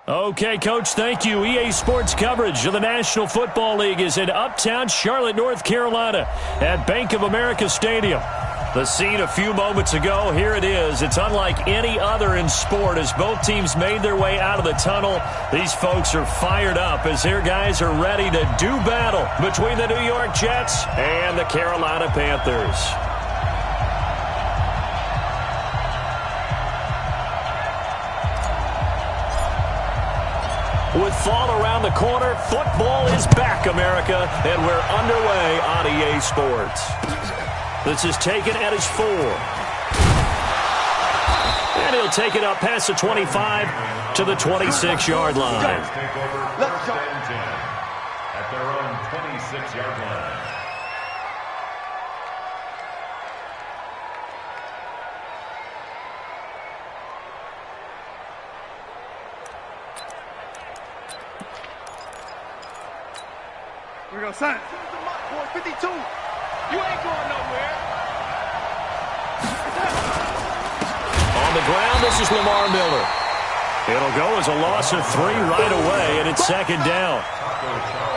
Okay, Coach, thank you. EA Sports coverage of the National Football League is in uptown Charlotte, North Carolina at Bank of America Stadium. The scene a few moments ago, here it is. It's unlike any other in sport as both teams made their way out of the tunnel. These folks are fired up as their guys are ready to do battle between the New York Jets and the Carolina Panthers. With fall around the corner, football is back, America, and we're underway on EA Sports. This is taken at his 4. And he'll take it up past the 25 to the 26-yard line. Let's go. At their own 26-yard line. We're going to sign. 52. You ain't going nowhere. On the ground, this is Lamar Miller. It'll go as a loss of 3 right away, and it's second down.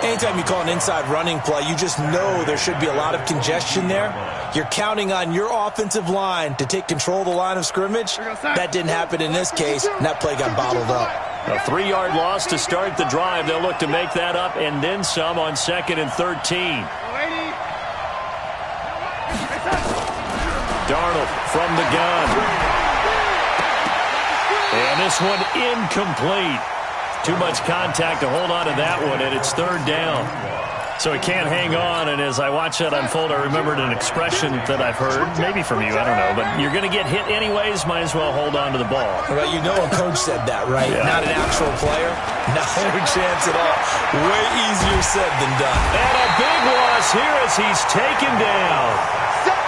Anytime you call an inside running play, you just know there should be a lot of congestion there. You're counting on your offensive line to take control of the line of scrimmage. That didn't happen in this case, and that play got bottled up. A 3-yard loss to start the drive. They'll look to make that up and then some on 2nd and 13. Darnold from the gun. And this one incomplete. Too much contact to hold on to that one, and it's 3rd down. So he can't hang on, and as I watch that unfold, I remembered an expression that I've heard, maybe from you, I don't know, but you're going to get hit anyways, might as well hold on to the ball. Well, you know a coach said that, right? Yeah. Not an actual player. No chance at all. Way easier said than done. And a big loss here as he's taken down.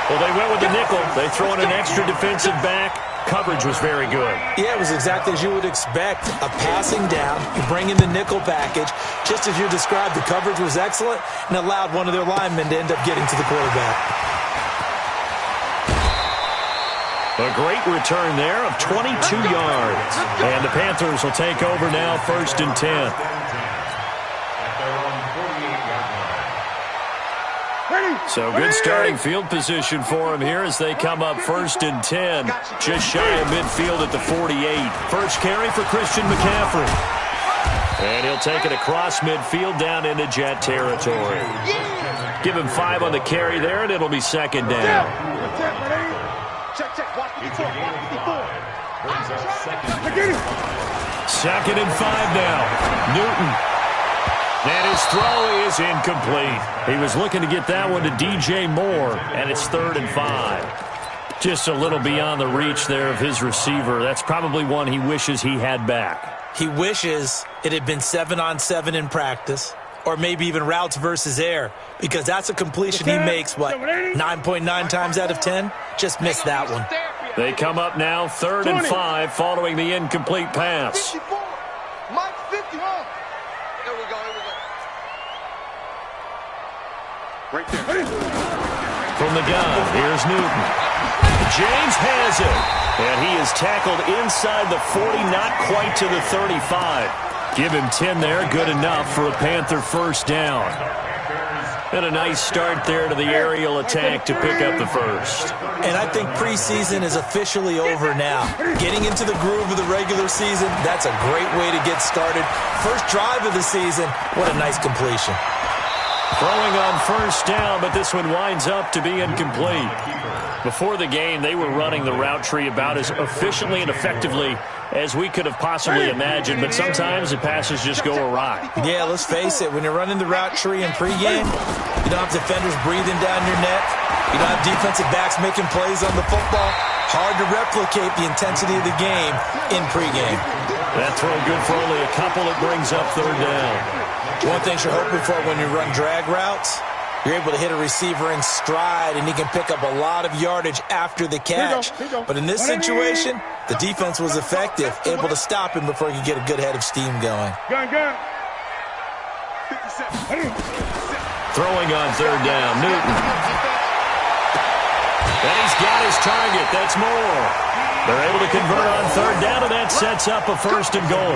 Well, they went with the nickel. They throw in an extra defensive back. Coverage was very good. Yeah, it was exactly as you would expect. A passing down, you bring in the nickel package. Just as you described, the coverage was excellent and allowed one of their linemen to end up getting to the quarterback. A great return there of 22 yards. And the Panthers will take over now, 1st and 10. So good starting field position for him here as they come up 1st and 10. Just shy of midfield at the 48. First carry for Christian McCaffrey. And he'll take it across midfield down into Jet territory. Give him 5 on the carry there, and it'll be 2nd down. Second and 5 now. Newton. And his throw is incomplete. He was looking to get that one to DJ Moore, and it's 3rd and 5. Just a little beyond the reach there of his receiver. That's probably one he wishes he had back. He wishes it had been 7-on-7 in practice, or maybe even routes versus air, because that's a completion he makes, 9.9 times out of 10? Just missed that one. They come up now 3rd and 5 following the incomplete pass. Mike 50. Here we go. Right there. From the gun, here's Newton. James has it. And he is tackled inside the 40, not quite to the 35. Give him 10 there, good enough for a Panther 1st down. And a nice start there to the aerial attack to pick up the 1st. And I think preseason is officially over now. Getting into the groove of the regular season, that's a great way to get started. First drive of the season, what a nice completion. Throwing on 1st down, but this one winds up to be incomplete. Before the game, they were running the route tree about as efficiently and effectively as we could have possibly imagined, but sometimes the passes just go awry. Yeah, let's face it, when you're running the route tree in pregame, you don't have defenders breathing down your neck. You don't have defensive backs making plays on the football. Hard to replicate the intensity of the game in pregame. That throw good for only a couple. It brings up 3rd down. One thing you're hoping for when you run drag routes, you're able to hit a receiver in stride, and he can pick up a lot of yardage after the catch. But in this situation, the defense was effective, able to stop him before he could get a good head of steam going. Throwing on 3rd down, Newton. And he's got his target. That's Moore. They're able to convert on 3rd down, and that sets up a 1st and goal.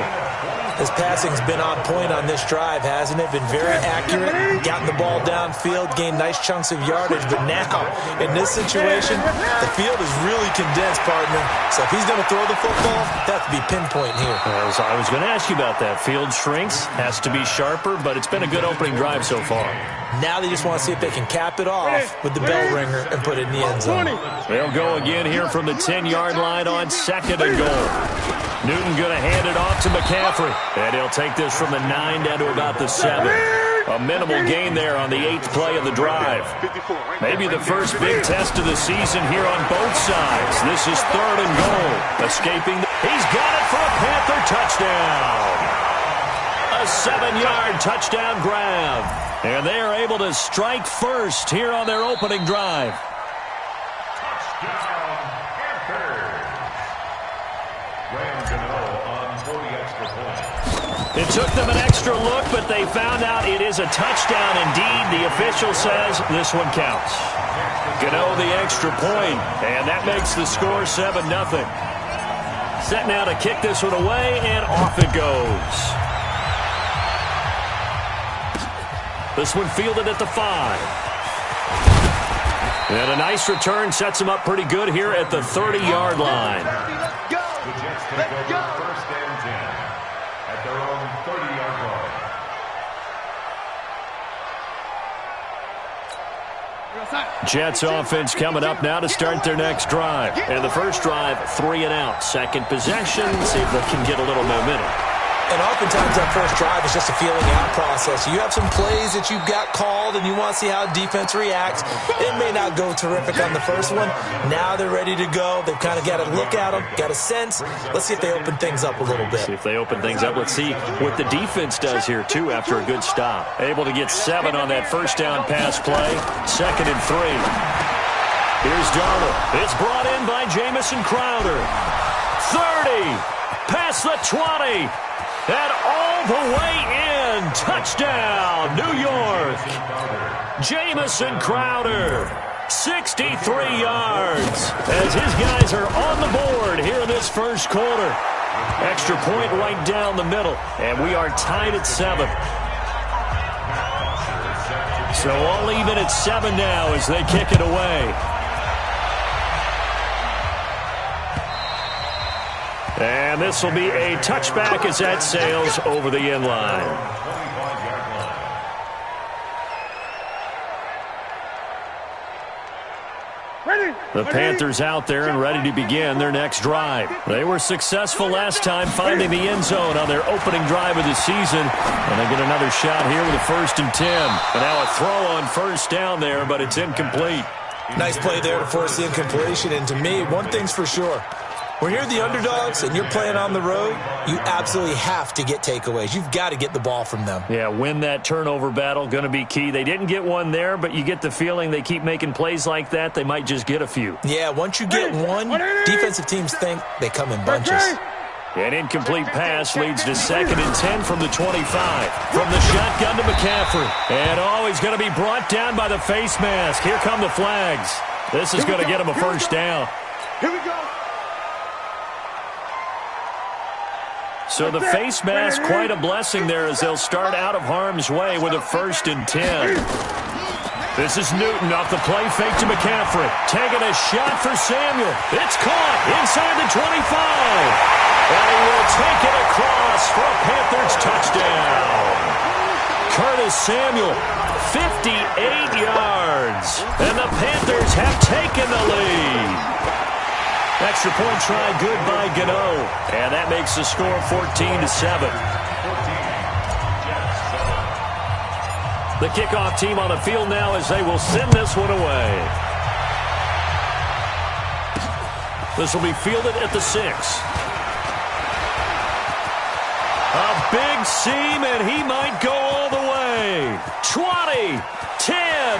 His passing's been on point on this drive, hasn't it? Been very accurate, gotten the ball downfield, gained nice chunks of yardage. But now, in this situation, the field is really condensed, partner. So if he's going to throw the football, that has to be pinpoint here. As I was going to ask you about that. Field shrinks, has to be sharper, but it's been a good opening drive so far. Now they just want to see if they can cap it off with the bell ringer and put it in the end zone. They'll go again here from the 10-yard line on 2nd and goal. Newton going to hand it off to McCaffrey. And he'll take this from the 9 down to about the 7. A minimal gain there on the 8th play of the drive. Maybe the first big test of the season here on both sides. This is 3rd and goal. Escaping. He's got it for a Panther touchdown. A 7-yard touchdown grab. And they are able to strike first here on their opening drive. It took them an extra look, but they found out it is a touchdown indeed. The official says this one counts. Gano the extra point, and that makes the score 7-0. Set now to kick this one away, and off it goes. This one fielded at the 5. And a nice return sets him up pretty good here at the 30-yard line. The Jets take over 1st and 10 at their own 30-yard line. Jets offense coming up now to start their next drive. And the first drive, 3 and out. Second possession, see if they can get a little momentum. And oftentimes that first drive is just a feeling out process. You have some plays that you've got called and you want to see how defense reacts. It may not go terrific on the first one. Now they're ready to go. They've kind of got to look at them, got a sense. Let's see if they open things up a little bit. See if they open things up. Let's see what the defense does here, too, after a good stop. Able to get 7 on that first down pass play. 2nd and 3. Here's Darnold. It's brought in by Jamison Crowder. 30. Past the 20. And all the way in. Touchdown, New York. Jamison Crowder, 63 yards. As his guys are on the board here in this first quarter. Extra point right down the middle. And we are tied at 7. So all even at 7 now as they kick it away. And this will be a touchback as that sails over the end line. The Panthers out there and ready to begin their next drive. They were successful last time finding the end zone on their opening drive of the season. And they get another shot here with a 1st and 10. And now a throw on first down there, but it's incomplete. Nice play there to force the incompletion. And to me, one thing's for sure. When you're the underdogs and you're playing on the road, you absolutely have to get takeaways. You've got to get the ball from them. Yeah, win that turnover battle, going to be key. They didn't get one there, but you get the feeling they keep making plays like that, they might just get a few. Yeah, once you get one, defensive teams think they come in bunches. An incomplete pass leads to 2nd and 10 from the 25. From the shotgun to McCaffrey. And he's going to be brought down by the face mask. Here come the flags. This is going to get him a first down. Here we go. So the face mask, quite a blessing there as they'll start out of harm's way with a 1st and 10. This is Newton off the play fake to McCaffrey. Taking a shot for Samuel. It's caught inside the 25. And he will take it across for a Panthers touchdown. Curtis Samuel, 58 yards. And the Panthers have taken the lead. Extra point try good by Gano. And that makes the score 14-7. The kickoff team on the field now as they will send this one away. This will be fielded at the 6. A big seam, and he might go all the way. 20, 10,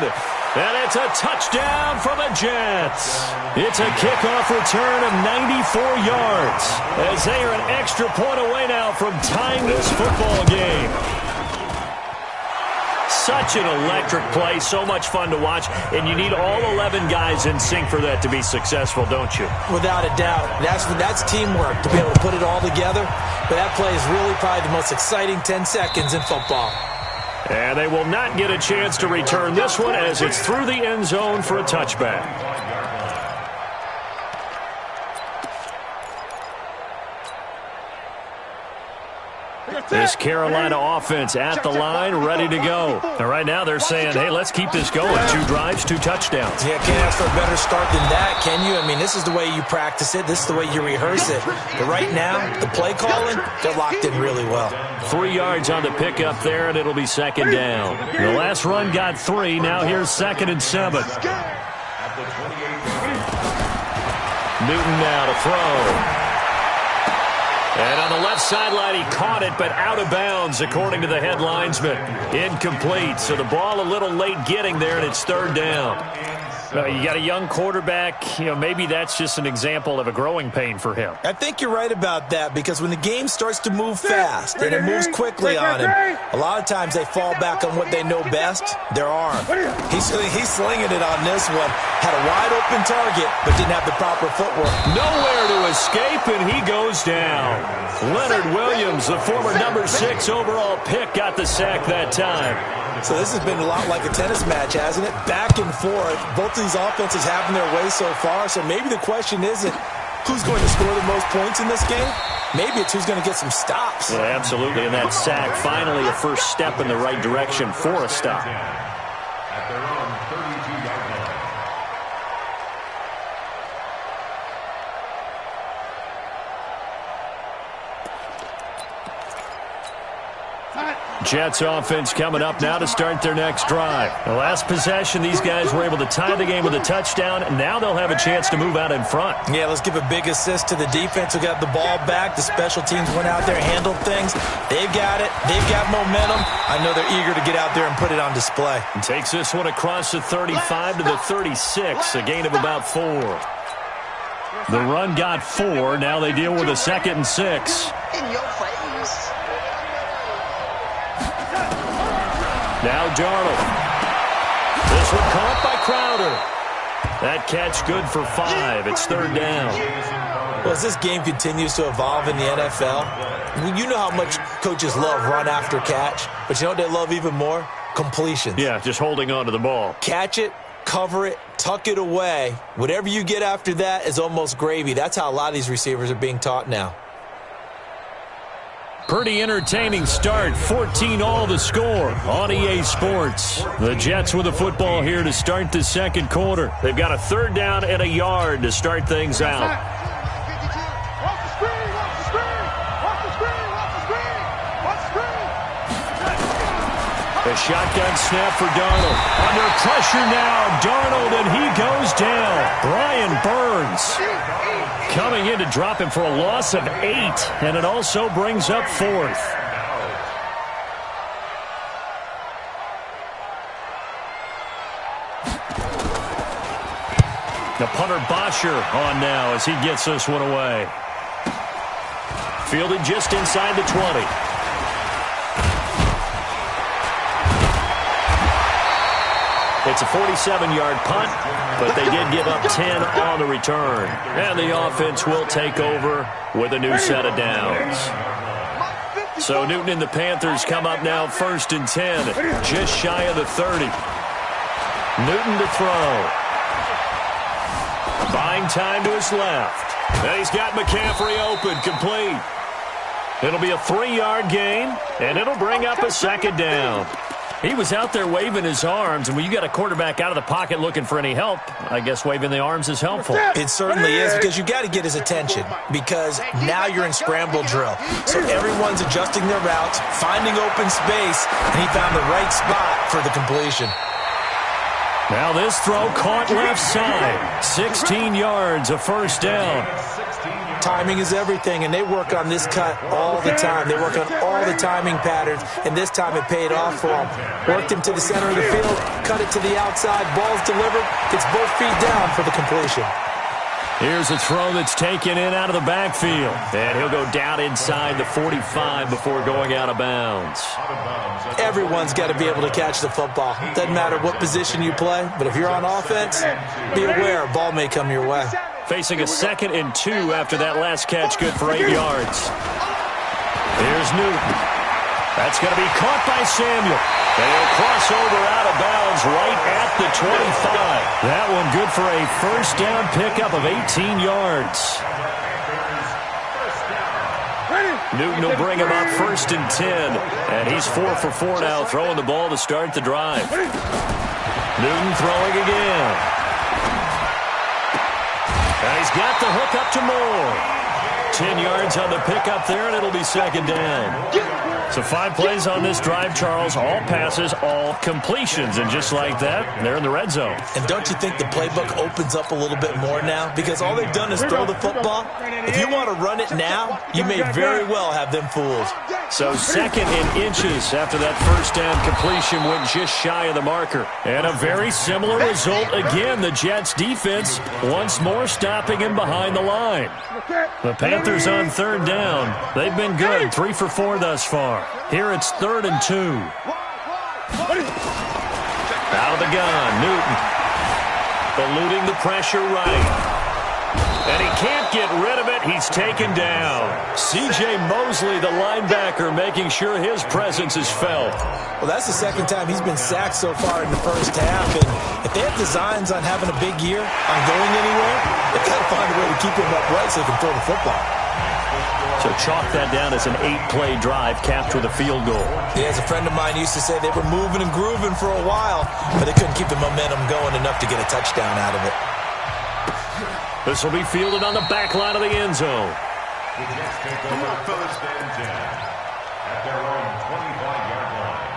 and it's a touchdown for the Jets. It's a kickoff return of 94 yards as they are an extra point away now from tying this football game. such an electric play, so much fun to watch, and you need all 11 guys in sync for that to be successful, don't you? Without a doubt. That's teamwork to be able to put it all together. But that play is really probably the most exciting 10 seconds in football. And they will not get a chance to return this one as it's through the end zone for a touchback. This Carolina offense at the line, ready to go. And right now they're saying, hey, let's keep this going. 2 drives, 2 touchdowns. Yeah, can't ask for a better start than that, can you? I mean, this is the way you practice it. This is the way you rehearse it. But right now, the play calling, they're locked in really well. 3 yards on the pickup there, and it'll be second down. The last run got 3. Now here's 2nd and 7. Newton now to throw. And on the left sideline, he caught it, but out of bounds, according to the head linesman. Incomplete, so the ball a little late getting there, and it's 3rd down. You got a young quarterback. Maybe that's just an example of a growing pain for him. I think you're right about that, because when the game starts to move fast and it moves quickly on him, a lot of times they fall back on what they know best, their arm. He's slinging it on this one. Had a wide-open target, but didn't have the proper footwork. Nowhere to escape, and he goes down. Leonard Williams, the former number 6 overall pick, got the sack that time. So this has been a lot like a tennis match, hasn't it? Back and forth. Both of these offenses having their way so far. So maybe the question isn't who's going to score the most points in this game. Maybe it's who's going to get some stops. Yeah, absolutely. And that sack, finally a first step in the right direction for a stop. At their own 32-yard line. Jets offense coming up now to start their next drive. The last possession, these guys were able to tie the game with a touchdown, and now they'll have a chance to move out in front. Yeah, let's give a big assist to the defense who got the ball back. The special teams went out there, handled things. They've got it. They've got momentum. I know they're eager to get out there and put it on display. And takes this one across the 35 to the 36, a gain of about 4. The run got 4. Now they deal with a 2nd and 6. In your face. Now Darnold. This one caught by Crowder. That catch good for 5. It's 3rd down. Well, as this game continues to evolve in the NFL, you know how much coaches love run after catch, but you know what they love even more? Completions. Yeah, just holding on to the ball. Catch it, cover it, tuck it away. Whatever you get after that is almost gravy. That's how a lot of these receivers are being taught now. Pretty entertaining start. 14-all the score on EA Sports. The Jets with the football here to start the second quarter. They've got a 3rd down and a yard to start things out. A shotgun snap for Darnold. Under pressure now, Darnold, and he goes down. Brian Burns coming in to drop him for a loss of 8, and it also brings up 4th. The punter Bosher on now as he gets this one away. Fielded just inside the 20. It's a 47-yard punt, but they did give up 10 on the return. And the offense will take over with a new set of downs. So Newton and the Panthers come up now 1st and 10, just shy of the 30. Newton to throw. Buying time to his left. And he's got McCaffrey open, complete. It'll be a 3-yard gain, and it'll bring up a 2nd down. He was out there waving his arms, and when you got a quarterback out of the pocket looking for any help, I guess waving the arms is helpful. It certainly is, because you got to get his attention, because now you're in scramble drill. So everyone's adjusting their routes, finding open space, and he found the right spot for the completion. Now this throw caught left side. 16 yards, a 1st down. Timing is everything, and they work on this cut all the time. They work on all the timing patterns, and this time it paid off for them. Worked him to the center of the field, cut it to the outside, ball's delivered, gets both feet down for the completion. Here's a throw that's taken in out of the backfield. And he'll go down inside the 45 before going out of bounds. Everyone's got to be able to catch the football. Doesn't matter what position you play, but if you're on offense, be aware a ball may come your way. Facing a 2nd and 2 after that last catch, good for 8 yards. Here's Newton. That's going to be caught by Samuel. And he'll cross over out of bounds right at the 25. That one good for a first down pickup of 18 yards. Newton will bring him up 1st and 10. And he's 4 for 4 now, throwing the ball to start the drive. Newton throwing again. And he's got the hook up to Moore. 10 yards on the pickup there, and it'll be 2nd down. So 5 plays on this drive, Charles. All passes, all completions. And just like that, they're in the red zone. And don't you think the playbook opens up a little bit more now? Because all they've done is throw the football. If you want to run it now, you may very well have them fooled. So 2nd and inches after that first down completion went just shy of the marker. And a very similar result again. The Jets defense once more stopping him behind the line. The Panthers on 3rd down. They've been good, 3 for 4 thus far. Here it's 3rd and 2. Out of the gun, Newton. Eluding the pressure right. And he can't get rid of it. He's taken down. C.J. Mosley, the linebacker, making sure his presence is felt. Well, that's the 2nd time he's been sacked so far in the first half. And if they have designs on having a big year, on going anywhere, they've got to find a way to keep him upright so they can throw the football. So chalk that down as an 8-play drive capped with a field goal. Yeah, as a friend of mine used to say, they were moving and grooving for a while, but they couldn't keep the momentum going enough to get a touchdown out of it. This will be fielded on the back line of the end zone. The Jets take over 1st and 10 at their own 25-yard line.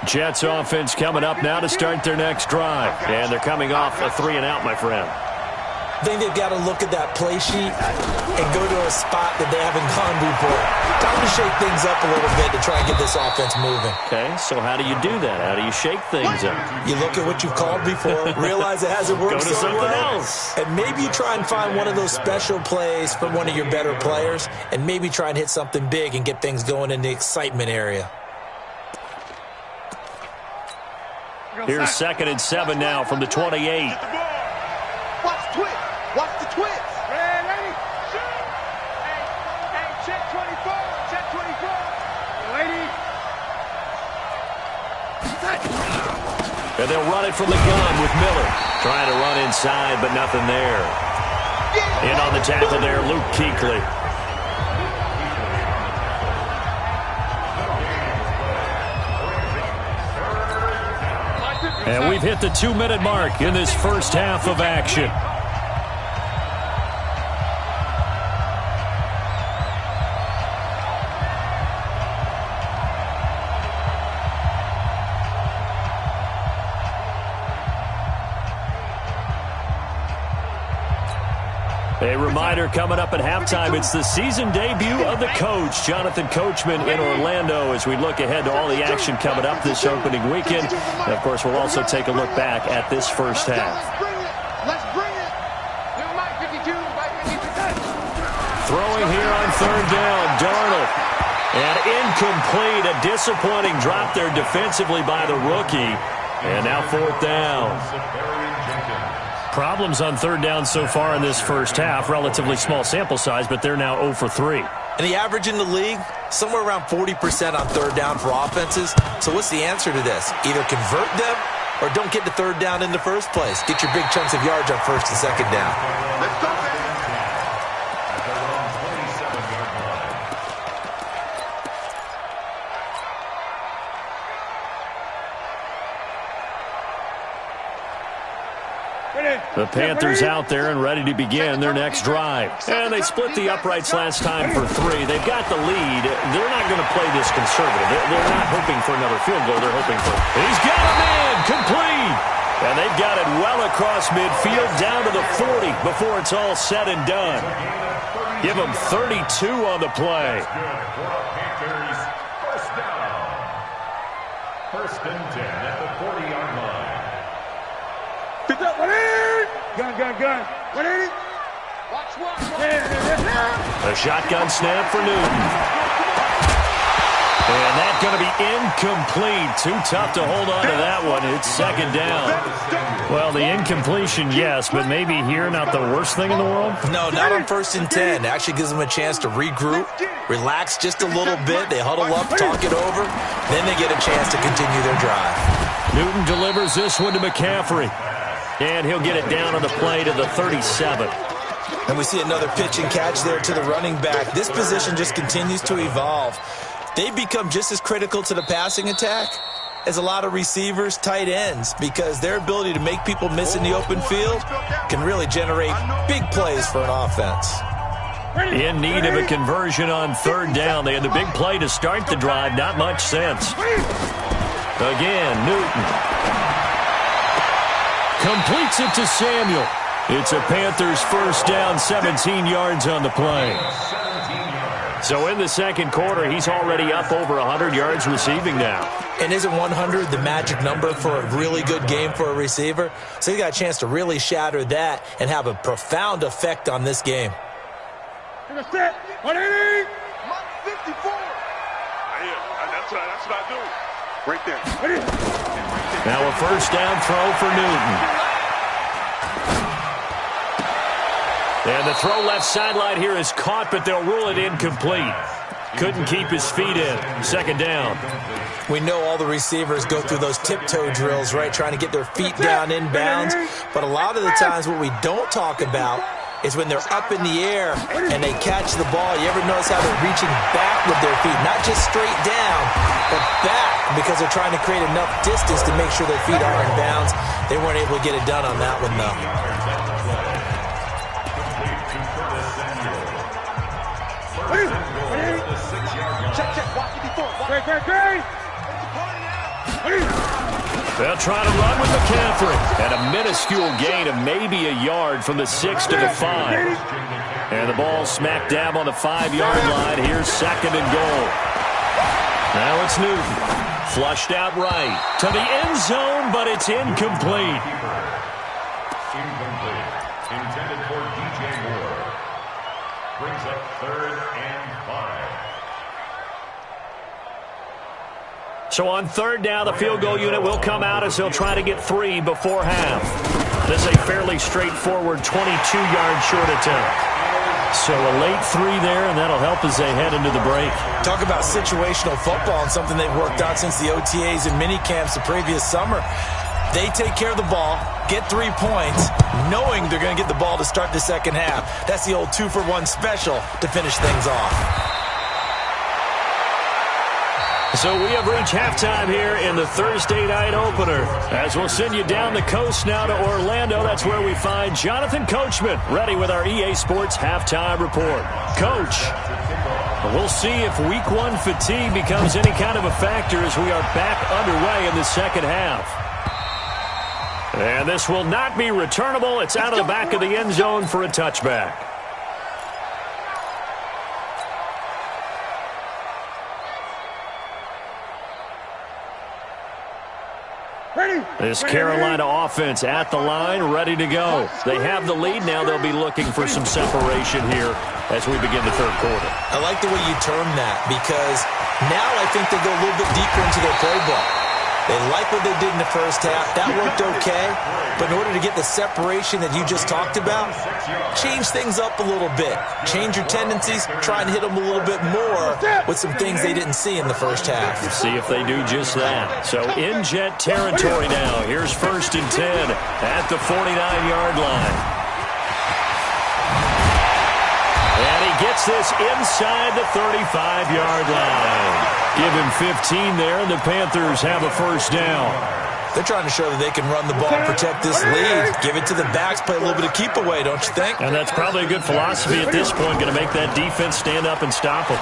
Jets offense coming up now to start their next drive. And thee coming off a 3-and-out, my friend. I think they've got to look at that play sheet and go to a spot that they haven't gone before. Time to shake things up a little bit to try and get this offense moving. Okay, so how do you do that? How do you shake things up? You look at what you've called before, realize it hasn't worked Go to so something well, else. and maybe you try and find one of those special plays from one of your better players, and maybe try and hit something big and get things going in the excitement area. Here's 2nd and 7 now from the 28. Watch the twist. Watch the twist. Ready? Shoot. Hey, check 24. Check 24. Lady. And they'll run it from the gun with Miller. Trying to run inside, but nothing there. In on the tackle there, Luke Kuechly. And we've hit the 2-minute mark in this first half of action. A reminder coming up at halftime, it's the season debut of the coach, Jonathan Coachman in Orlando, as we look ahead to all the action coming up this opening weekend. And, of course, we'll also take a look back at this first half. Let's bring it. Mike 52, Mike 52. Throwing here on 3rd down, Darnold. And incomplete, a disappointing drop there defensively by the rookie. And now 4th down. Problems on 3rd down so far in this first half. Relatively small sample size, but they're now 0 for 3. And the average in the league, somewhere around 40% on 3rd down for offenses. So what's the answer to this? Either convert them or don't get to 3rd down in the first place. Get your big chunks of yards on 1st and 2nd down. Let's go, man. The Panthers out there and ready to begin their next drive. And they split the uprights last time for 3. They've got the lead. They're not going to play this conservative. They're not hoping for another field goal. They're hoping for... He's got him in! Complete! And they've got it well across midfield down to the 40 before it's all said and done. Give him 32 on the play. Panthers, first down. First and 10 at the 40-yard line. Gun. 180. Watch. A shotgun snap for Newton. And that's going to be incomplete. Too tough to hold on to that one. It's second down. Well, the incompletion, yes, but maybe here not the worst thing in the world? No, not on first and 10. It actually gives them a chance to regroup, relax just a little bit. They huddle up, talk it over. Then they get a chance to continue their drive. Newton delivers this one to McCaffrey. And he'll get it down on the play to the 37. And we see another pitch and catch there to the running back. This position just continues to evolve. They become just as critical to the passing attack as a lot of receivers, tight ends, because their ability to make people miss in the open field can really generate big plays for an offense. In need of a conversion on third down. They had the big play to start the drive. Not much sense. Again, Newton. Completes it to Samuel. It's a Panthers first down, 17 yards on the play. So in the second quarter, he's already up over 100 yards receiving now. And isn't 100 the magic number for a really good game for a receiver? So he got a chance to really shatter that and have a profound effect on this game. That's what I do. Right there. Now a first down throw for Newton. And the throw left sideline here is caught, but they'll rule it incomplete. Couldn't keep his feet in. Second down. We know all the receivers go through those tiptoe drills, right, trying to get their feet down inbounds. But a lot of the times what we don't talk about is when they're up in the air and they catch the ball. You ever notice how they're reaching back with their feet? Not just straight down, but back, because they're trying to create enough distance to make sure their feet are in bounds. They weren't able to get it done on that one, though. They'll try to run with McCaffrey. And a minuscule gain of maybe a yard from the 6 to the 5. And the ball smack dab on the 5-yard line. Here's second and goal. Now it's Newton. Flushed out right to the end zone, but it's incomplete. Incomplete. Intended for DJ Moore. Brings up third and 5. So on third down, the field goal unit will come out as they'll try to get 3 before half. This is a fairly straightforward 22-yard short attempt. So a late 3 there, and that'll help as they head into the break. Talk about situational football and something they've worked on since the OTAs and mini camps the previous summer. They take care of the ball, get 3 points, knowing they're going to get the ball to start the second half. That's the old 2-for-1 special to finish things off. So we have reached halftime here in the Thursday night opener. As we'll send you down the coast now to Orlando, that's where we find Jonathan Coachman ready with our EA Sports halftime report. Coach, we'll see if week 1 fatigue becomes any kind of a factor as we are back underway in the second half. And this will not be returnable. It's out of the back of the end zone for a touchback. This Carolina offense at the line, ready to go. They have the lead now. They'll be looking for some separation here as we begin the third quarter. I like the way you term that, because now I think they go a little bit deeper into their playbook. They like what they did in the first half. That worked okay. But in order to get the separation that you just talked about, change things up a little bit. Change your tendencies. Try and hit them a little bit more with some things they didn't see in the first half. See if they do just that. So in jet territory now. Here's first and 10 at the 49-yard line. And he gets this inside the 35-yard line. Give him 15 there, and the Panthers have a first down. They're trying to show that they can run the ball and protect this lead. Give it to the backs, play a little bit of keep away, don't you think? And that's probably a good philosophy at this point, going to make that defense stand up and stop them.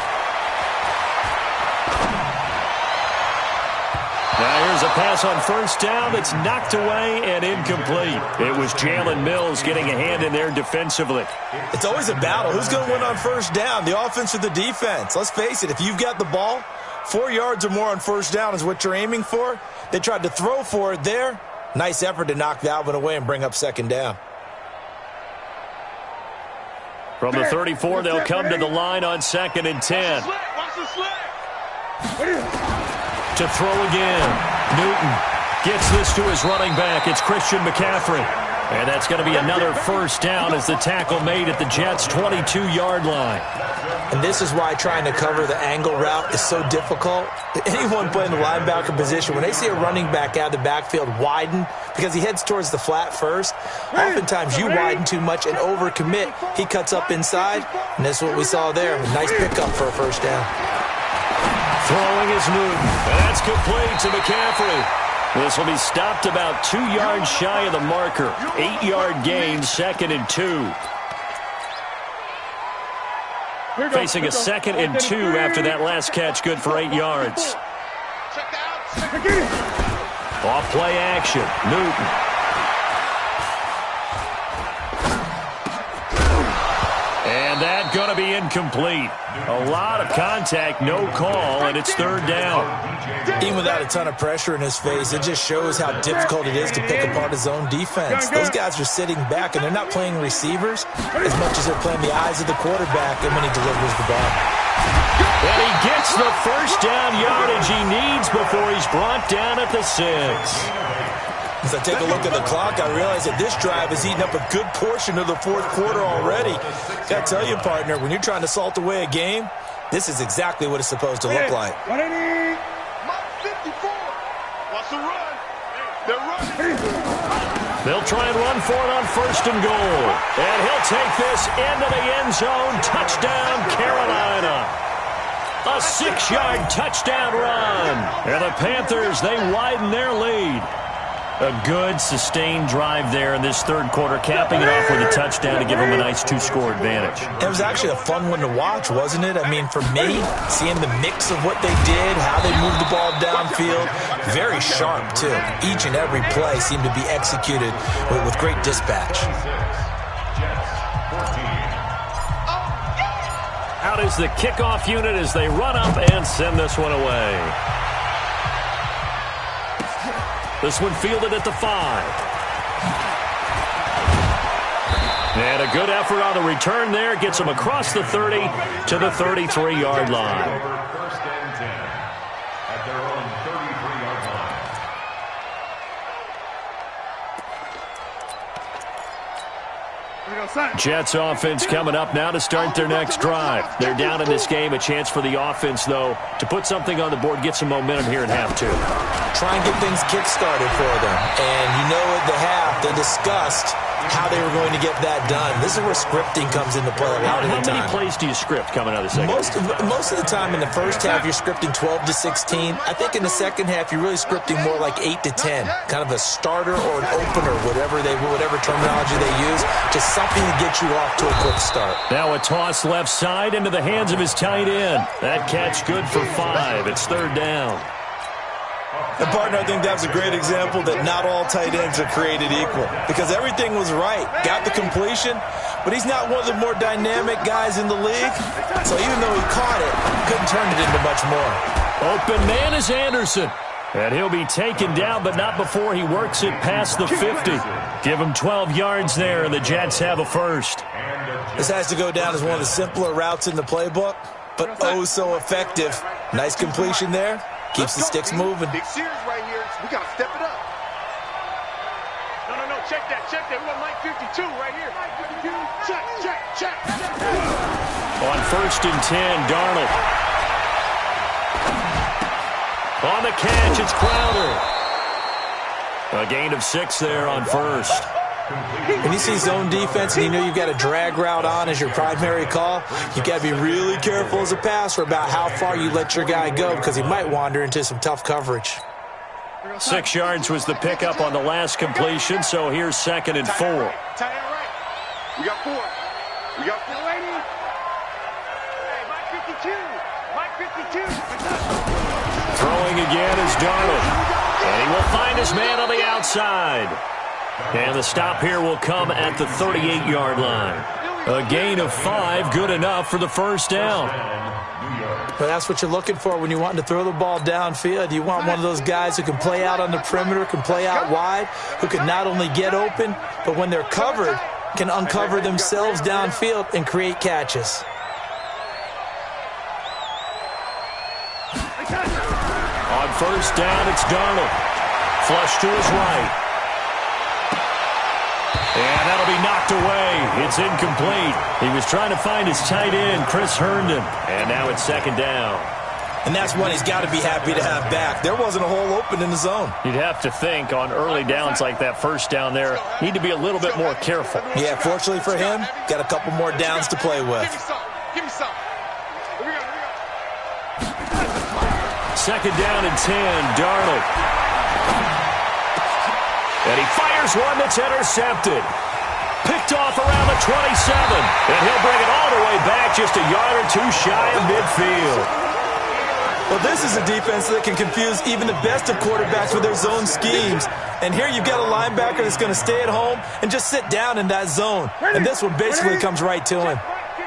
Now here's a pass on first down that's knocked away and incomplete. It was Jalen Mills getting a hand in there defensively. It's always a battle. Who's going to win on first down, the offense or the defense? Let's face it, if you've got the ball, 4 yards or more on first down is what you're aiming for. They tried to throw for it there. Nice effort to knock that one away and bring up second down. From the 34, they'll come to the line on 2nd and 10. To throw again. Newton gets this to his running back. It's Christian McCaffrey. And that's going to be another first down as the tackle made at the Jets' 22-yard line. And this is why trying to cover the angle route is so difficult. Anyone playing the linebacker position, when they see a running back out of the backfield widen because he heads towards the flat first, oftentimes you widen too much and overcommit. He cuts up inside, and that's what we saw there. A nice pickup for a first down. Throwing is Newton. And that's complete to McCaffrey. This will be stopped about 2 yards shy of the marker. 8-yard gain, 2nd and 2. Facing a 2nd and 2 after that last catch, good for 8 yards. Off play action, Newton. And that going to be incomplete. A lot of contact, no call, and it's 3rd down. Even without a ton of pressure in his face, it just shows how difficult it is to pick apart his own defense. Those guys are sitting back, and they're not playing receivers as much as they're playing the eyes of the quarterback and when he delivers the ball. And he gets the first down yardage he needs before he's brought down at the 6. As I take a look at the clock, I realize that this drive has eaten up a good portion of the 4th quarter already. Gotta tell you, partner, when you're trying to salt away a game, this is exactly what it's supposed to look like. 54. What's the run? They're running. They'll try and run for it on 1st and goal. And he'll take this into the end zone. Touchdown, Carolina. A 6-yard touchdown run. And the Panthers, they widen their lead. A good, sustained drive there in this 3rd quarter, capping it off with a touchdown to give them a nice 2-score advantage. It was actually a fun one to watch, wasn't it? I mean, for me, seeing the mix of what they did, how they moved the ball downfield, very sharp, too. Each and every play seemed to be executed with great dispatch. Out is the kickoff unit as they run up and send this one away. This one fielded at the 5. And a good effort on the return there. Gets him across the 30 to the 33-yard line. First and 10 at their own 33-yard line. Jets offense coming up now to start their next drive. They're down in this game. A chance for the offense, though, to put something on the board, get some momentum here in half 2. Try and get things kick-started for them. And you know at the half, they discussed how they were going to get that done. This is where scripting comes into play a lot of the time. How many plays do you script coming out of the second? Most of the time in the first half, you're scripting 12 to 16. I think in the second half, you're really scripting more like 8 to 10. Kind of a starter or an opener, whatever terminology they use. Just something to get you off to a quick start. Now a toss left side into the hands of his tight end. That catch good for 5. It's 3rd down. And, partner, I think that's a great example that not all tight ends are created equal because everything was right. Got the completion, but he's not one of the more dynamic guys in the league. So even though he caught it, couldn't turn it into much more. Open man is Anderson. And he'll be taken down, but not before he works it past the 50. Give him 12 yards there, and the Jets have a first. This has to go down as one of the simpler routes in the playbook, but oh so effective. Nice completion there. Keeps the sticks moving. Big series right here. We got to step it up. No. Check that. We got Mike 52 right here. Mike 52. Check. On 1st and 10, Darnold. On the catch, it's Crowder. A gain of 6 there on 1st. When you see zone defense and you know you've got a drag route on as your primary call, you've got to be really careful as a passer about how far you let your guy go because he might wander into some tough coverage. 6 yards was the pickup on the last completion, so here's 2nd and 4. We got 4. Hey, Mike 52. Mike Throwing again is Darnold. And he will find his man on the outside. And the stop here will come at the 38-yard line. A gain of 5, good enough for the first down. Well, that's what you're looking for when you want to throw the ball downfield. You want one of those guys who can play out on the perimeter, can play out wide, who can not only get open, but when they're covered, can uncover themselves downfield and create catches. On first down, it's Darnold. Flush to his right. And that'll be knocked away. It's incomplete. He was trying to find his tight end, Chris Herndon. And now it's second down. And that's one he's got to be happy to have back. There wasn't a hole open in the zone. You'd have to think on early downs like that first down there, need to be a little bit more careful. Yeah, fortunately for him, got a couple more downs to play with. Give me some. Second down and 10, Darnold. And he fires one that's intercepted. Picked off around the 27. And he'll bring it all the way back just a yard or two shy of midfield. Well, this is a defense that can confuse even the best of quarterbacks with their zone schemes. And here you've got a linebacker that's going to stay at home and just sit down in that zone. And this one basically comes right to him.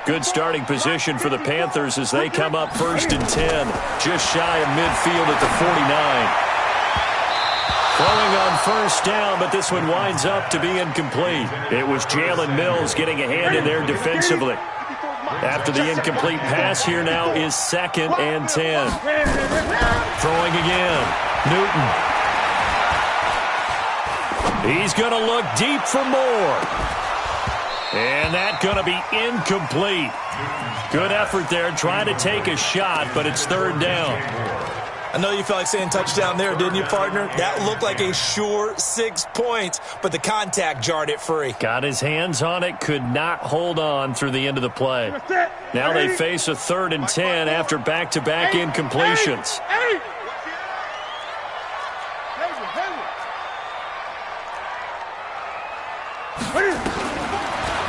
Good starting position for the Panthers as they come up first and 10. Just shy of midfield at the 49. Throwing on first down, but this one winds up to be incomplete. It was Jalen Mills getting a hand in there defensively. After the incomplete pass, here now is second and 10. Throwing again. Newton. He's going to look deep for more. And that's going to be incomplete. Good effort there trying to take a shot, but it's third down. I know you felt like saying touchdown there, didn't you, partner? That looked like a sure 6 points, but the contact jarred it free. Got his hands on it, could not hold on through the end of the play. Now they face a third and 10 after back-to-back incompletions.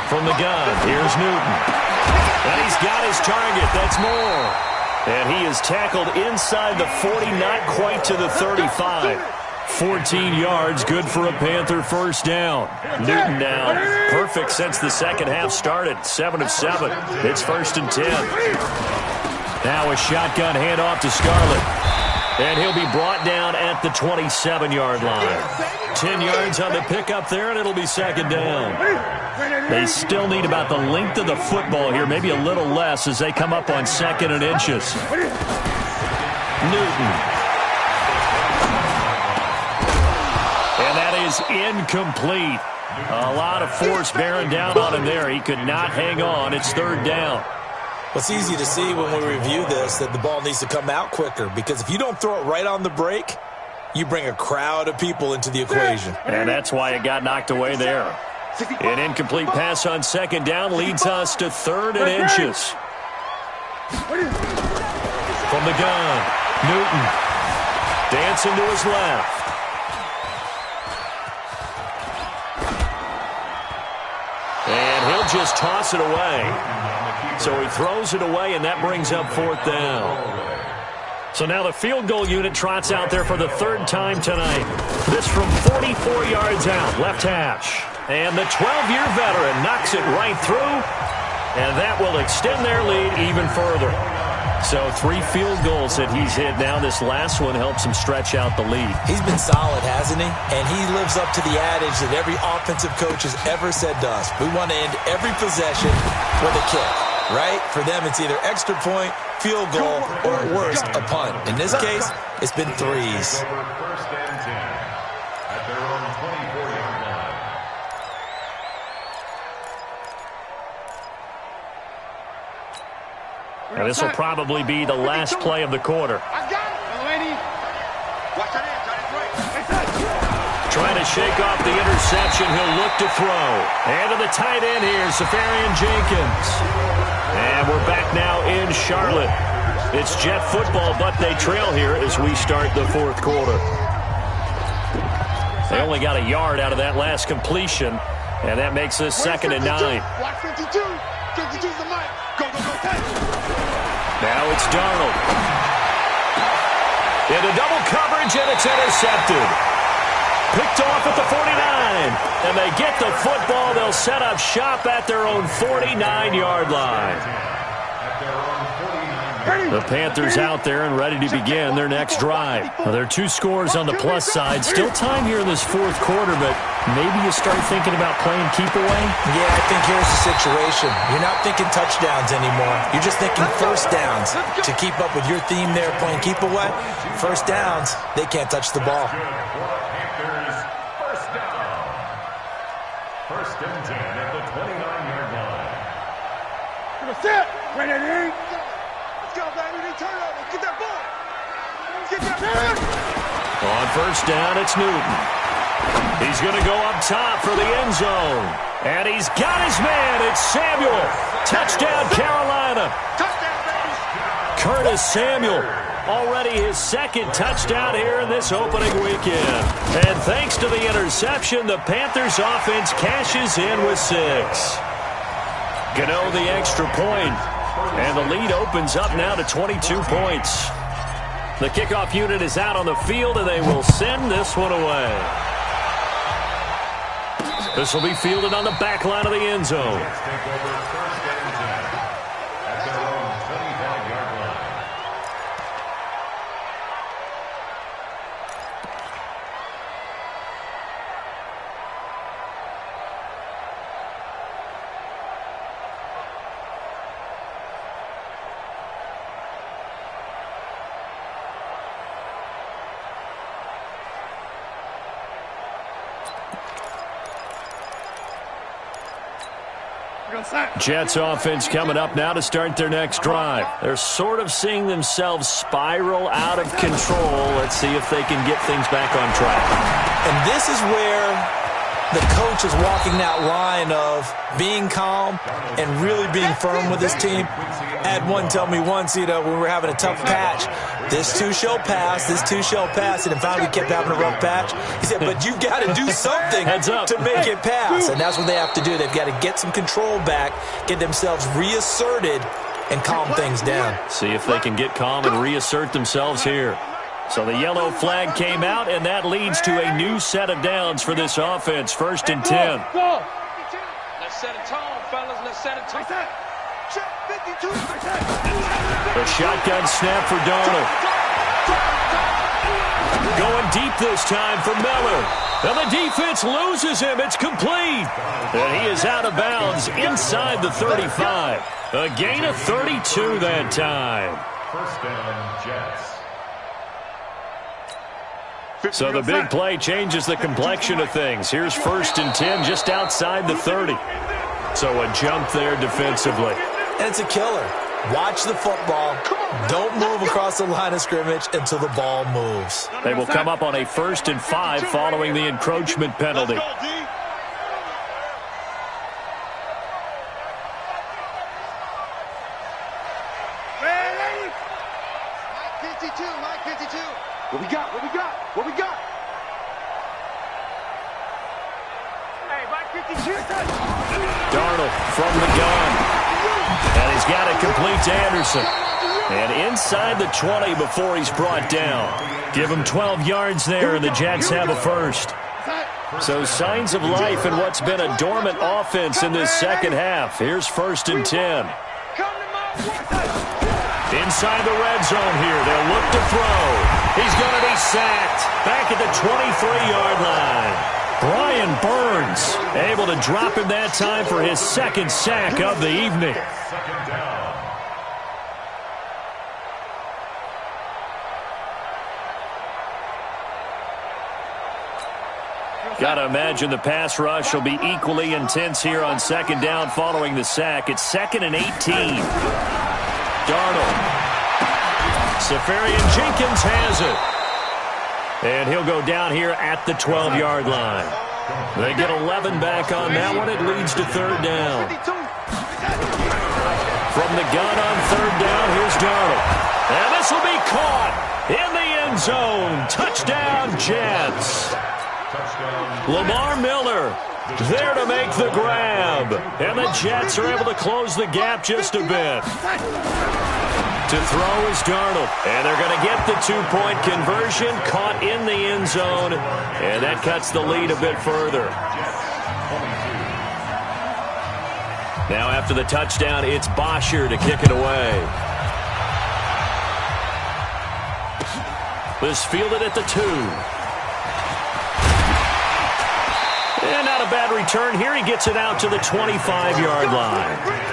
From the gun, here's Newton. And he's got his target, that's Moore. And he is tackled inside the 40, not quite to the 35. 14 yards, good for a Panther first down. Newton now, perfect since the second half started. 7 of 7. It's first and 10. Now a shotgun handoff to Scarlett. And he'll be brought down at the 27-yard line. 10 yards on the pickup there, and it'll be second down. They still need about the length of the football here, maybe a little less as they come up on second and inches. Newton. And that is incomplete. A lot of force bearing down on him there. He could not hang on. It's third down. Well, it's easy to see when we review this that the ball needs to come out quicker, because if you don't throw it right on the break, you bring a crowd of people into the equation. And that's why it got knocked away there. An incomplete pass on second down leads us to third and inches. From the gun, Newton dancing to his left. And he'll just toss it away. So he throws it away, and that brings up fourth down. So now the field goal unit trots out there for the third time tonight. This from 44 yards out, left hash. And the 12-year veteran knocks it right through, and that will extend their lead even further. So 3 field goals that he's hit now. This last one helps him stretch out the lead. He's been solid, hasn't he? And he lives up to the adage that every offensive coach has ever said to us. We want to end every possession with a kick, right? For them, it's either extra point, field goal, or at worst, a punt. In this case, it's been threes. First and 10 at their own 24-yard line. Now this will probably be the last play of the quarter. Trying to shake off the interception. He'll look to throw. And to the tight end here, Safarian Jenkins. And we're back now in Charlotte. It's Jet football, but they trail here as we start the fourth quarter. They only got a yard out of that last completion, and that makes us second and 9. Watch 52. 52's the mic. Go, go, go, Now it's Darnold. Into double coverage, and it's intercepted. Picked off at the 49. And they get the football. They'll set up shop at their own 49-yard line. The Panthers out there and ready to begin their next drive. Well, there are 2 scores on the plus side. Still time here in this fourth quarter, but maybe you start thinking about playing keep away? Yeah, I think here's the situation. You're not thinking touchdowns anymore. You're just thinking first downs. To keep up with your theme there, playing keep away, first downs, they can't touch the ball. First down. First and 10 at the 29-yard line. Set. Ready. Let's go, baby. Turnover. Get that ball. Get that ball. On first down, it's Newton. He's going to go up top for the end zone. And he's got his man. It's Samuel. Touchdown, Carolina. Touchdown, baby. Curtis Samuel. Already his second touchdown here in this opening weekend. And thanks to the interception, the Panthers offense cashes in with 6. Gano the extra point. And the lead opens up now to 22 points. The kickoff unit is out on the field, and they will send this one away. This will be fielded on the back line of the end zone. Jets offense coming up now to start their next drive. They're sort of seeing themselves spiral out of control. Let's see if they can get things back on track. And this is where the coach is walking that line of being calm and really being firm with his team. I had one tell me once, when we were having a tough patch, this too shall pass, this too shall pass, and finally we kept having a rough patch. He said, but you've got to do something to make it pass, and that's what they have to do. They've got to get some control back, get themselves reasserted, and calm things down. See if they can get calm and reassert themselves here. So the yellow flag came out, and that leads to a new set of downs for this offense. First and 10. Let's set a tone, fellas. Let's set a tone. A shotgun snap for Darnold. Going deep this time for Miller. And the defense loses him. It's complete. And he is out of bounds inside the 35. A gain of 32 that time. First down, Jets. So the big play changes the complexion of things. Here's first and 10 just outside the 30. So a jump there defensively. And it's a killer. Watch the football. Don't move across the line of scrimmage until the ball moves. They will come up on a 1st and 5 following the encroachment penalty. What we got? What we got? What we got? Hey, Mike 52. Darnold from the gun. And he's got it complete to Anderson. And inside the 20 before he's brought down. Give him 12 yards there, and the Jets have a first. So signs of life in what's been a dormant offense in this second half. Here's first and 10. Inside the red zone here. They'll look to throw. He's going to be sacked back at the 23-yard line. Brian Burns able to drop him that time for his second sack of the evening. Second down. Got to imagine the pass rush will be equally intense here on second down following the sack. It's 2nd and 18. Darnold. Safarian Jenkins has it. And he'll go down here at the 12-yard line. They get 11 back on that one. It leads to third down. From the gun on third down, here's Darnold. And this will be caught in the end zone. Touchdown, Jets. Lamar Miller there to make the grab. And the Jets are able to close the gap just a bit. To throw is Darnold. And they're going to get the 2-point conversion, caught in the end zone, and that cuts the lead a bit further. Now after the touchdown, it's Bosher to kick it away. This fielded at the 2. And not a bad return here. He gets it out to the 25-yard line.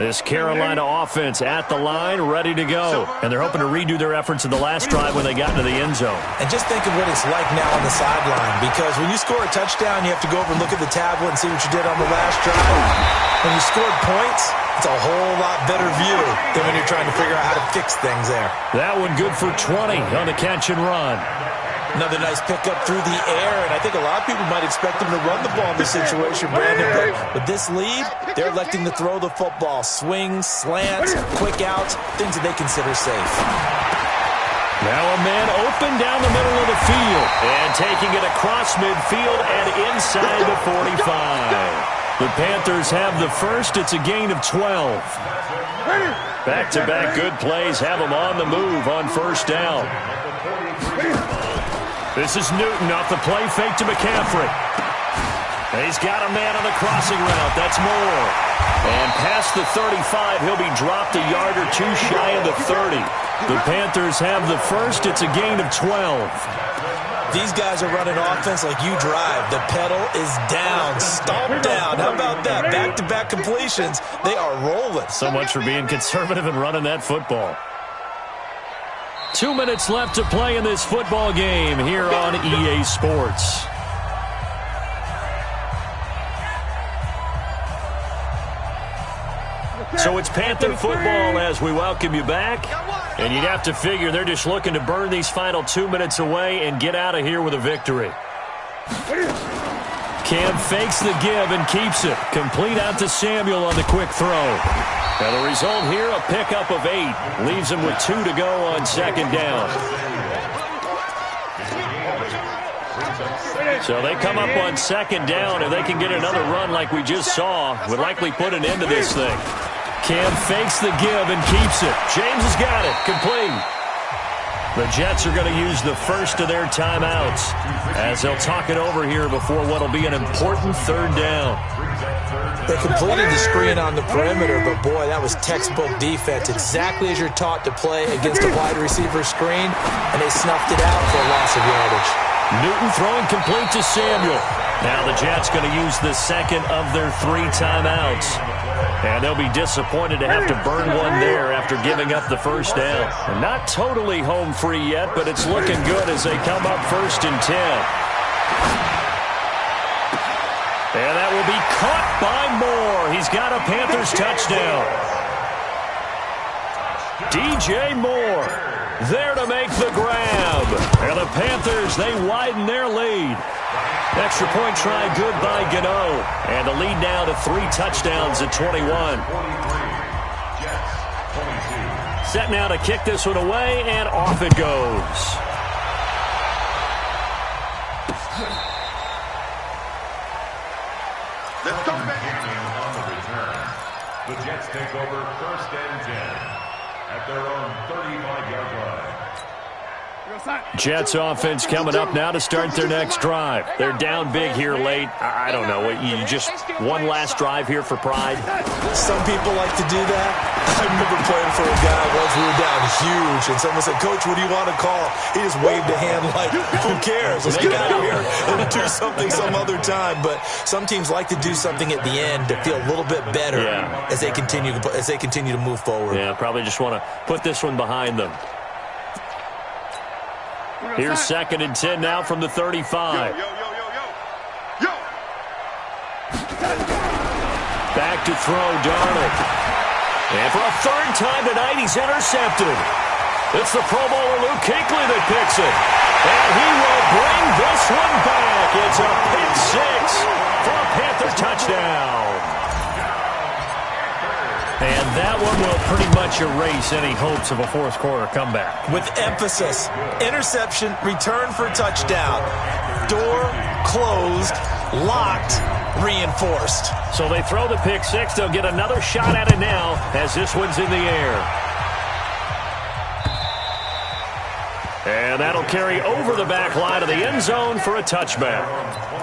This Carolina offense at the line, ready to go. And they're hoping to redo their efforts in the last drive when they got into the end zone. And just think of what it's like now on the sideline, because when you score a touchdown, you have to go over and look at the tablet and see what you did on the last drive. When you scored points, it's a whole lot better view than when you're trying to figure out how to fix things there. That one good for 20 on the catch and run. Another nice pickup through the air, and I think a lot of people might expect him to run the ball in this situation, Brandon. But with this lead, they're electing to throw the football. Swings, slants, quick outs, things that they consider safe. Now a man open down the middle of the field, and taking it across midfield and inside the 45. The Panthers have the first. It's a gain of 12. Back-to-back good plays have them on the move on first down. This is Newton off the play fake to McCaffrey. He's got a man on the crossing route. That's Moore. And past the 35, he'll be dropped a yard or two shy of the 30. The Panthers have the first. It's a gain of 12. These guys are running offense like you drive. The pedal is down, stomped down. How about that? Back-to-back completions. They are rolling. So much for being conservative and running that football. 2 minutes left to play in this football game here on EA Sports. So it's Panther football as we welcome you back. And you'd have to figure they're just looking to burn these final 2 minutes away and get out of here with a victory. Cam fakes the give and keeps it. Complete out to Samuel on the quick throw. Now the result here, a pickup of 8. Leaves him with 2 to go on second down. So they come up on second down. If they can get another run like we just saw, would likely put an end to this thing. Cam fakes the give and keeps it. James has got it. Complete. The Jets are going to use the first of their timeouts as they'll talk it over here before what will be an important third down. They completed the screen on the perimeter, but boy, that was textbook defense. Exactly as you're taught to play against a wide receiver screen, and they snuffed it out for a loss of yardage. Newton throwing complete to Samuel. Now the Jets going to use the second of their 3 timeouts. And they'll be disappointed to have to burn one there after giving up the first down. And not totally home free yet, but it's looking good as they come up 1st and 10. And that will be caught by Moore. He's got a Panthers touchdown. DJ Moore there to make the grab. And the Panthers, they widen their lead. Extra point try good by Gano. And the lead now to 3 touchdowns at 21. Set now to kick this one away, and off it goes. Let's go back on the return. The Jets take over 1st and 10 at their own 35-yard line. Jets offense coming up now to start their next drive. They're down big here late. I don't know. You just one last drive here for pride? Some people like to do that. I remember playing for a guy once. We were down huge, and someone said, "Coach, what do you want to call?" He just waved a hand like, who cares? Let's get out of here and do something some other time. But some teams like to do something at the end to feel a little bit better as they continue to move forward. Yeah, probably just want to put this one behind them. Here's 2nd and 10 now from the 35. Back to throw, Darnold. And for a 3rd time tonight, he's intercepted. It's the Pro Bowler Luke Kuechly that picks it. And he will bring this one back. It's a pick 6 for a Panther touchdown. much erase any hopes of a fourth-quarter comeback. With emphasis, interception, return for touchdown. Door closed, locked, reinforced. So they throw the pick six. They'll get another shot at it now as this one's in the air. And that'll carry over the back line of the end zone for a touchback.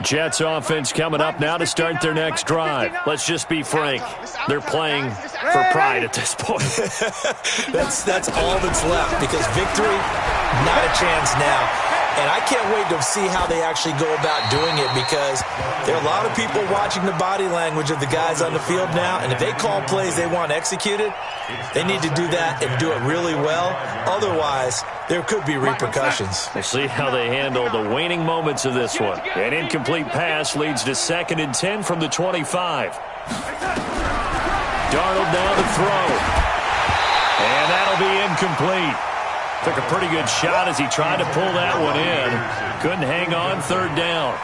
Jets offense coming up now to start their next drive. Let's just be frank. They're playing for pride at this point. That's all that's left, because victory, not a chance now. And I can't wait to see how they actually go about doing it, because there are a lot of people watching the body language of the guys on the field now, and if they call plays they want executed, they need to do that and do it really well. Otherwise, there could be repercussions. We'll see how they handle the waning moments of this one. An incomplete pass leads to 2nd and 10 from the 25. Darnold now to throw. And that'll be incomplete. Took a pretty good shot as he tried to pull that one in. Couldn't hang on 3rd down.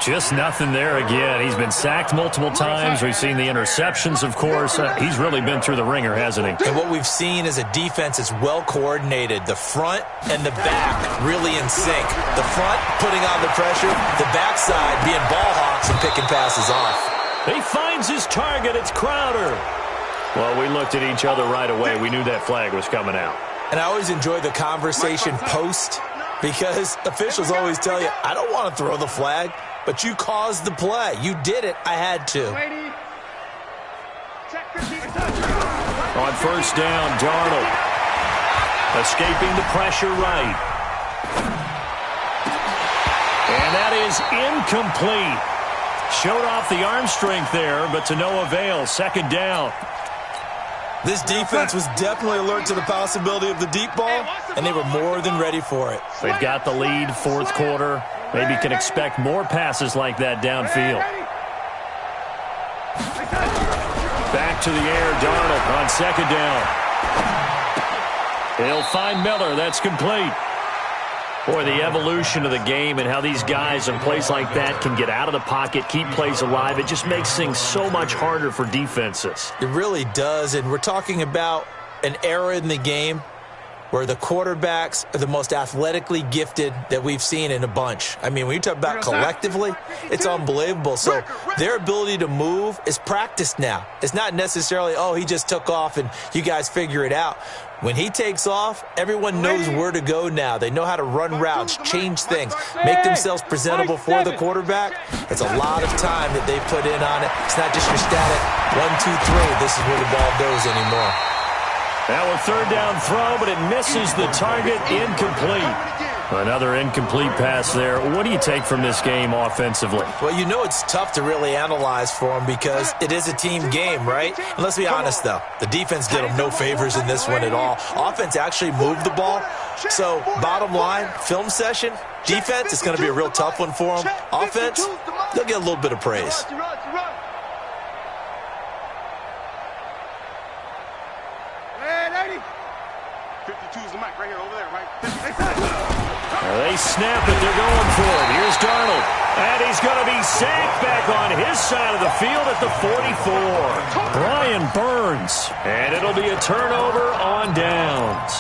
Just nothing there again. He's been sacked multiple times. We've seen the interceptions, of course. He's really been through the ringer, hasn't he? And what we've seen is a defense that's well coordinated. The front and the back really in sync. The front putting on the pressure. The backside being ball hawks and picking passes off. He finds his target. It's Crowder. Well, we looked at each other right away. We knew that flag was coming out. And I always enjoy the conversation post, because officials always tell you, I don't want to throw the flag, but you caused the play. You did it. I had to. On 1st down, Darnold escaping the pressure right. And that is incomplete. Showed off the arm strength there, but to no avail. 2nd down. This defense was definitely alert to the possibility of the deep ball, and they were more than ready for it. They've got the lead, 4th quarter. Maybe can expect more passes like that downfield. Back to the air, Darnold on 2nd down. He'll find Miller. That's complete. Boy, the evolution of the game and how these guys in plays like that can get out of the pocket, keep plays alive, it just makes things so much harder for defenses. It really does, and we're talking about an era in the game where the quarterbacks are the most athletically gifted that we've seen in a bunch. I mean, when you talk about collectively, it's unbelievable. So their ability to move is practiced now. It's not necessarily, oh, he just took off and you guys figure it out. When he takes off, everyone knows where to go now. They know how to run routes, change things, make themselves presentable for the quarterback. It's a lot of time that they put in on it. It's not just your static 1, 2, 3. This is where the ball goes anymore. Now a 3rd down throw, but it misses the target. Incomplete. Another incomplete pass there. What do you take from this game offensively? Well, you know it's tough to really analyze for them because it is a team game, right? And let's be honest, though. The defense did them no favors in this one at all. Offense actually moved the ball. So, bottom line, film session, defense, it's going to be a real tough one for them. Offense, they'll get a little bit of praise. They snap it. They're going for it. Here's Darnold. And he's going to be sacked back on his side of the field at the 44. Brian Burns. And it'll be a turnover on downs.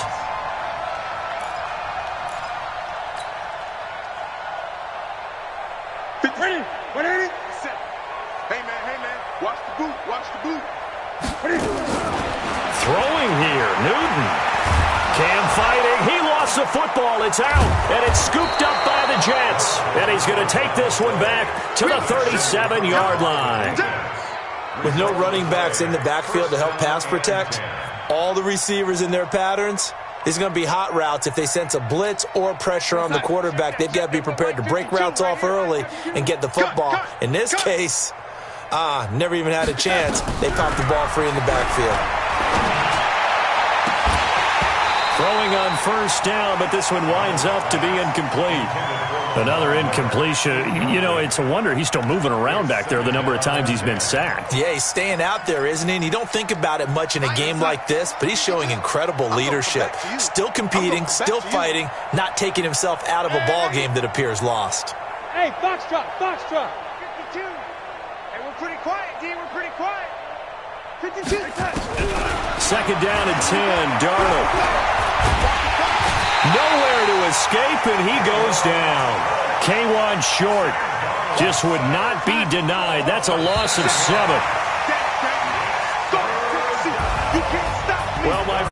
Hey, man. Watch the boot. Throwing here. Newton. Cam fighting. He lost the football. It's out. And it's scooped up by the Jets. And he's going to take this one back to the 37-yard line. With no running backs in the backfield to help pass protect, all the receivers in their patterns, it's going to be hot routes. If they sense a blitz or pressure on the quarterback, they've got to be prepared to break routes off early and get the football. In this case, never even had a chance. They popped the ball free in the backfield. Throwing on first down, but this one winds up to be incomplete. Another incompletion. You know, it's a wonder he's still moving around back there the number of times he's been sacked. Yeah, he's staying out there, isn't he? And you don't think about it much in a game like this, but he's showing incredible leadership. Still competing, still fighting, not taking himself out of a ball game that appears lost. Hey, Foxtrot, Foxtrot. 52. Hey, we're pretty quiet, D. We're pretty quiet. 52. Second down and 10. Darnold. Nowhere to escape, and he goes down. K1 short. Just would not be denied. That's a loss of 7. Well, my